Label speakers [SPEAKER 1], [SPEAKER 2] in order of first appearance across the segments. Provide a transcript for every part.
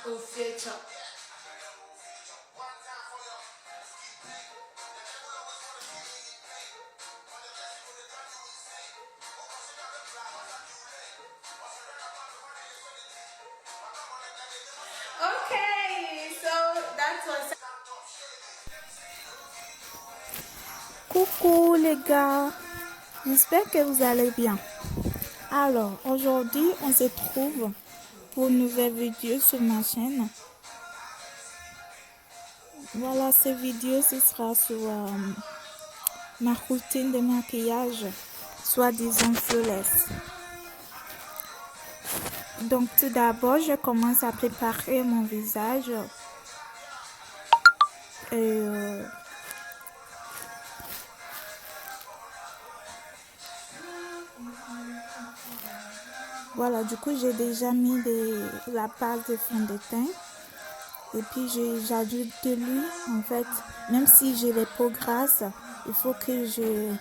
[SPEAKER 1] au futur. Okay, so that's what's.
[SPEAKER 2] Coucou les gars, j'espère que vous allez bien. Alors, aujourd'hui, on se trouve pour une nouvelle vidéo sur ma chaîne. Voilà, cette vidéo, ce sera sur ma routine de maquillage, soi-disant flawless. Donc, tout d'abord, je commence à préparer mon visage. Et voilà, du coup, j'ai déjà mis la base de fond de teint. Et puis, j'ajoute de l'huile, en fait. Même si j'ai les peaux grasses, il faut que je...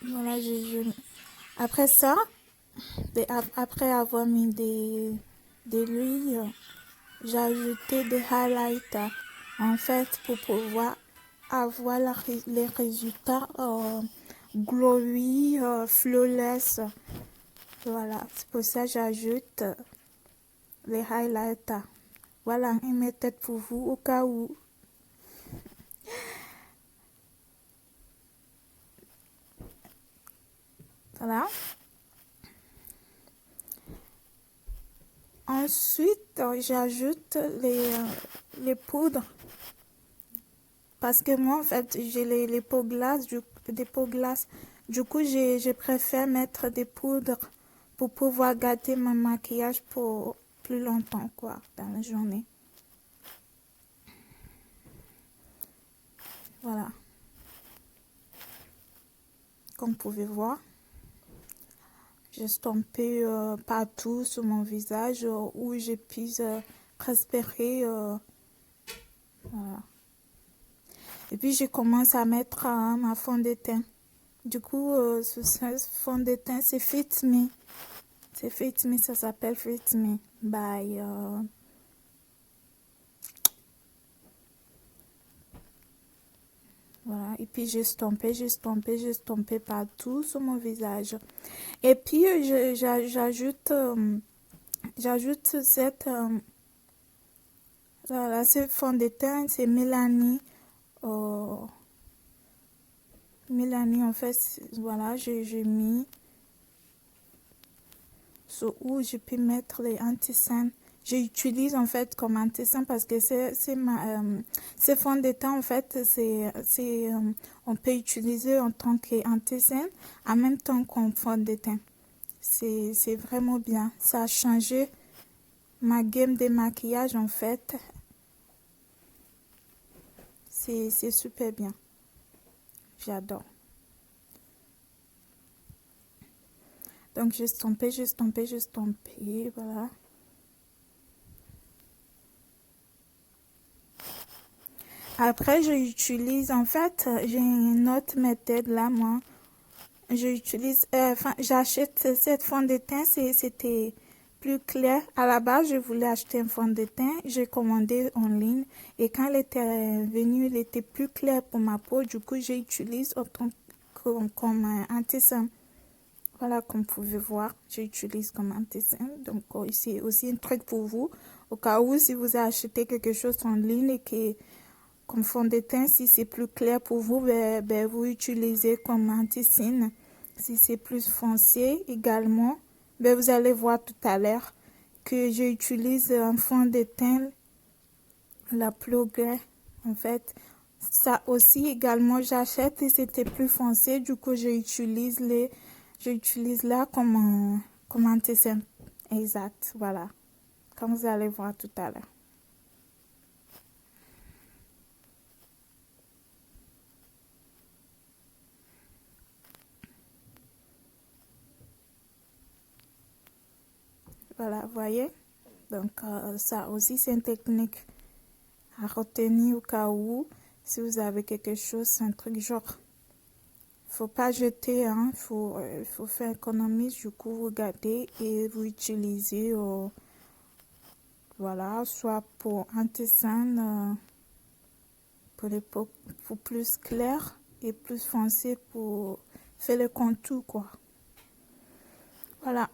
[SPEAKER 2] Voilà, après ça, après avoir mis de l'huile, j'ai ajouté des highlights, en fait, pour pouvoir avoir les résultats glowy, flawless. Voilà, c'est pour ça que j'ajoute les highlights. Voilà, une méthode pour vous au cas où. Voilà. Ensuite, j'ajoute les poudres. Parce que moi, en fait, j'ai les peaux glaces, des peaux glaces. Du coup, je préfère mettre des poudres pour pouvoir garder mon maquillage pour plus longtemps, quoi, dans la journée. Voilà. Comme vous pouvez voir, j'ai estompé partout sur mon visage où je puisse respirer. Voilà. Et puis, je commence à mettre ma fond de teint. Du coup, ce fond de teint, c'est Fit Me. C'est Fit Me, ça s'appelle Fit Me by... voilà, et puis j'ai stompé partout sur mon visage. Et puis, j'ajoute voilà, ce fond de teint, c'est Mélanie. Mélanie, en fait, voilà, j'ai mis sur où je peux mettre les anti-cernes. J'utilise en fait comme anti-cernes parce que ce fond de teint, en fait, on peut utiliser en tant qu'anti-cernes en même temps qu'en fond de teint. C'est vraiment bien. Ça a changé ma gamme de maquillage, en fait. C'est super bien. J'adore. Donc, j'ai stompé, voilà. Après, j'utilise, en fait, j'ai une autre méthode là, moi. J'achète cette fond de teint, c'était plus clair. À la base, je voulais acheter un fond de teint, j'ai commandé en ligne et quand il était venu, il était plus clair pour ma peau. Du coup, j'utilise comme anti-cernes. Voilà, comme vous pouvez voir, j'utilise comme anti-cernes. Donc, ici aussi un truc pour vous. Au cas où, si vous achetez quelque chose en ligne et que comme fond de teint, si c'est plus clair pour vous, vous utilisez comme anti-cerne. Si c'est plus foncé également, vous allez voir tout à l'heure que j'utilise un fond de teint la plus clair. En fait, ça aussi également, j'achète et c'était plus foncé. Du coup, j'utilise là comme anti-cerne. Exact, voilà. Comme vous allez voir tout à l'heure. Voilà, vous voyez? Donc, ça aussi, c'est une technique à retenir au cas où, si vous avez quelque chose, un truc genre faut pas jeter, hein. Faut faire économie. Du coup, regardez et vous utilisez, voilà, soit pour anti-cernes, pour les peaux pour plus clair et plus foncé pour faire le contour, quoi. Voilà.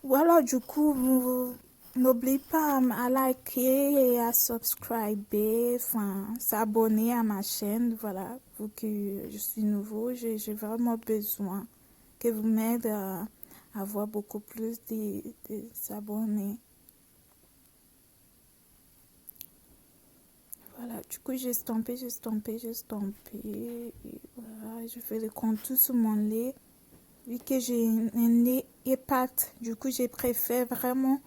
[SPEAKER 2] Voilà, du coup, n'oubliez pas à liker et à subscriber, enfin, s'abonner à ma chaîne, voilà, vu que je suis nouveau, j'ai vraiment besoin que vous m'aidez à avoir beaucoup plus de s'abonner. Voilà, du coup, j'ai stampé, et voilà, je fais le contour sur mon nez. Vu que j'ai un nez épate, du coup, je préfère vraiment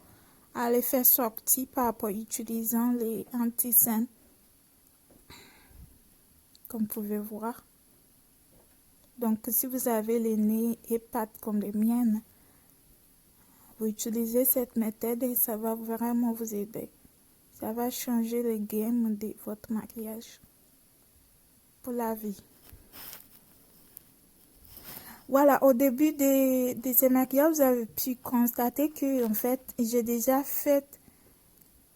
[SPEAKER 2] à les faire sortir par rapport utilisant les anti-cernes, comme vous pouvez voir. Donc, si vous avez les nez épate comme les miennes, vous utilisez cette méthode et ça va vraiment vous aider. Ça va changer le game de votre maquillage pour la vie. Voilà, au début de ces maquillages, vous avez pu constater que, en fait, j'ai déjà fait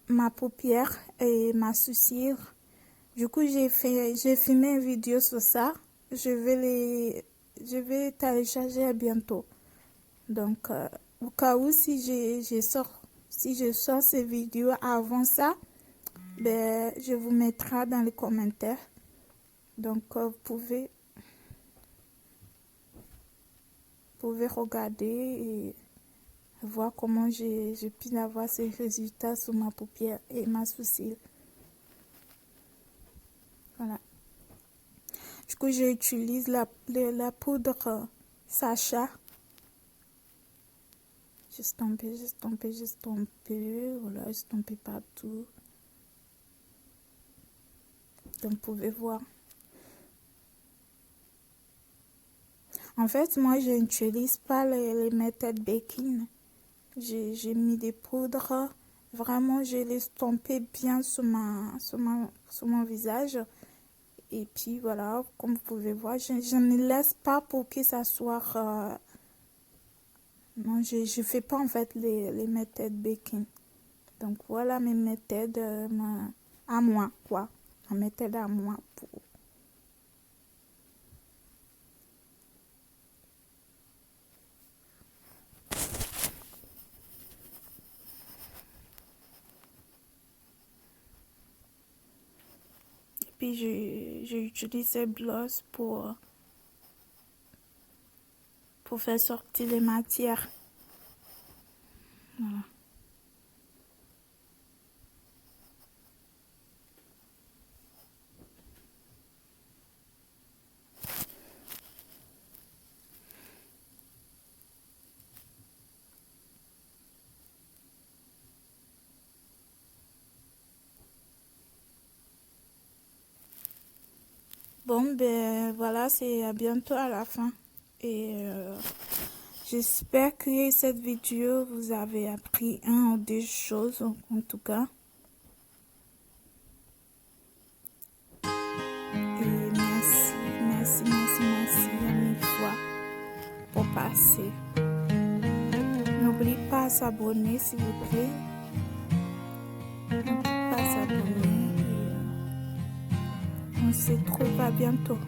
[SPEAKER 2] ma paupière et ma sourcil. Du coup, j'ai filmé une vidéo sur ça. Je vais télécharger bientôt. Donc, au cas où, si je sors ces vidéos avant ça, ben, je vous mettrai dans les commentaires. Donc, vous pouvez regarder et voir comment j'ai pu avoir ces résultats sur ma paupière et ma sourcil. Voilà. Du coup, j'utilise la poudre Sacha. J'ai stampé. Voilà, j'ai stampé partout. Donc, vous pouvez voir. En fait, moi, je n'utilise pas les méthodes baking. J'ai mis des poudres. Vraiment, je les stampé bien sur mon visage. Et puis, voilà, comme vous pouvez voir, je ne laisse pas pour que ça soit... non, je ne fais pas en fait les méthodes baking. Donc, voilà mes méthodes à moi, quoi. Ma méthode à moi pour... Et puis, j'ai utilisé gloss pour faire sortir les matières. Voilà. Bon, ben voilà, c'est à bientôt à la fin. Et j'espère que cette vidéo vous avez appris un ou deux choses en tout cas. Et merci à mille fois pour passer. N'oubliez pas à s'abonner s'il vous plaît. N'oubliez pas à s'abonner. On se retrouve à bientôt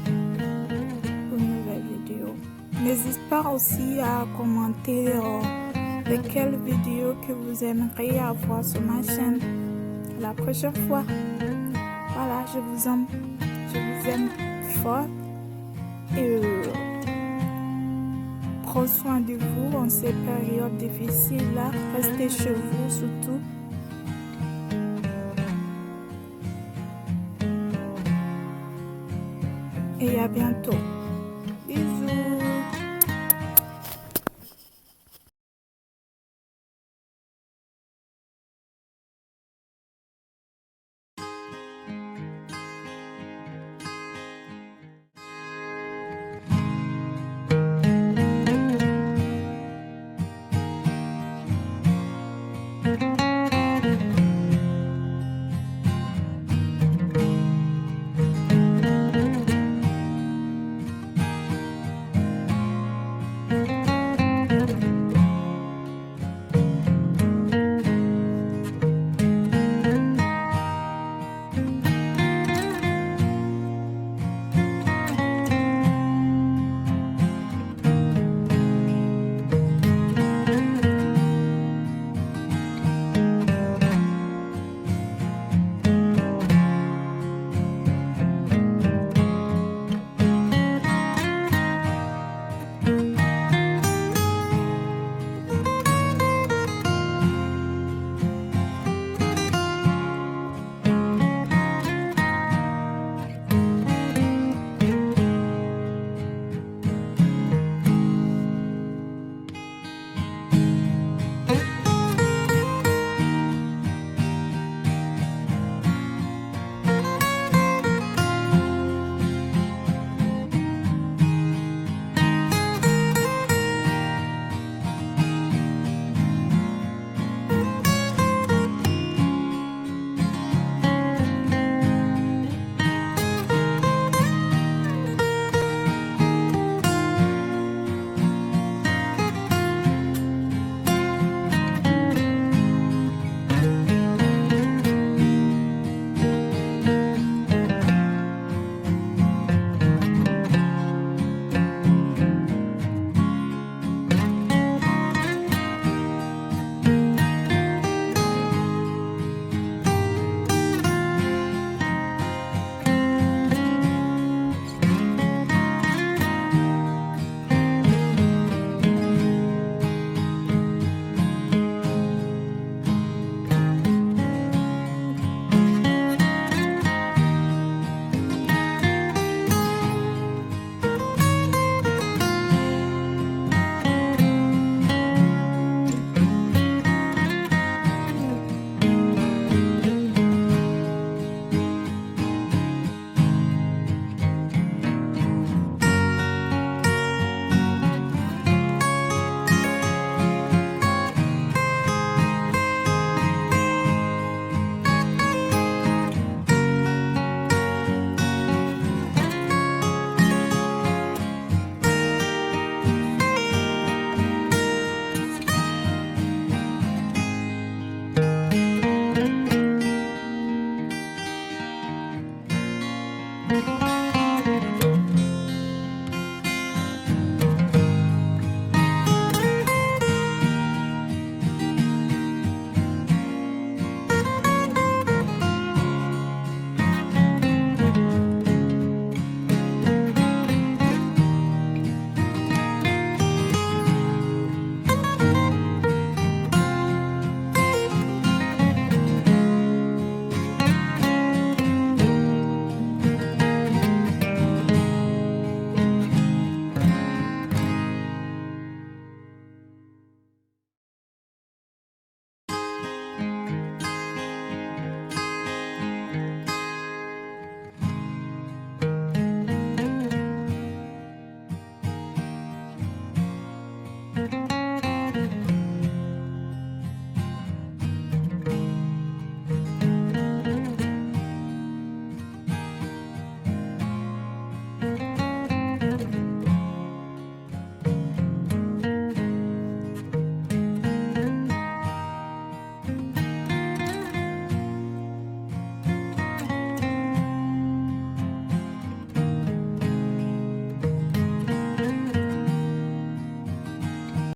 [SPEAKER 2] pour une nouvelle vidéo. N'hésitez pas aussi à commenter de quelle vidéo que vous aimeriez avoir sur ma chaîne la prochaine fois. Voilà, je vous aime fort et prenez soin de vous en ces périodes difficiles là. Restez chez vous surtout. Et à bientôt. Bisous.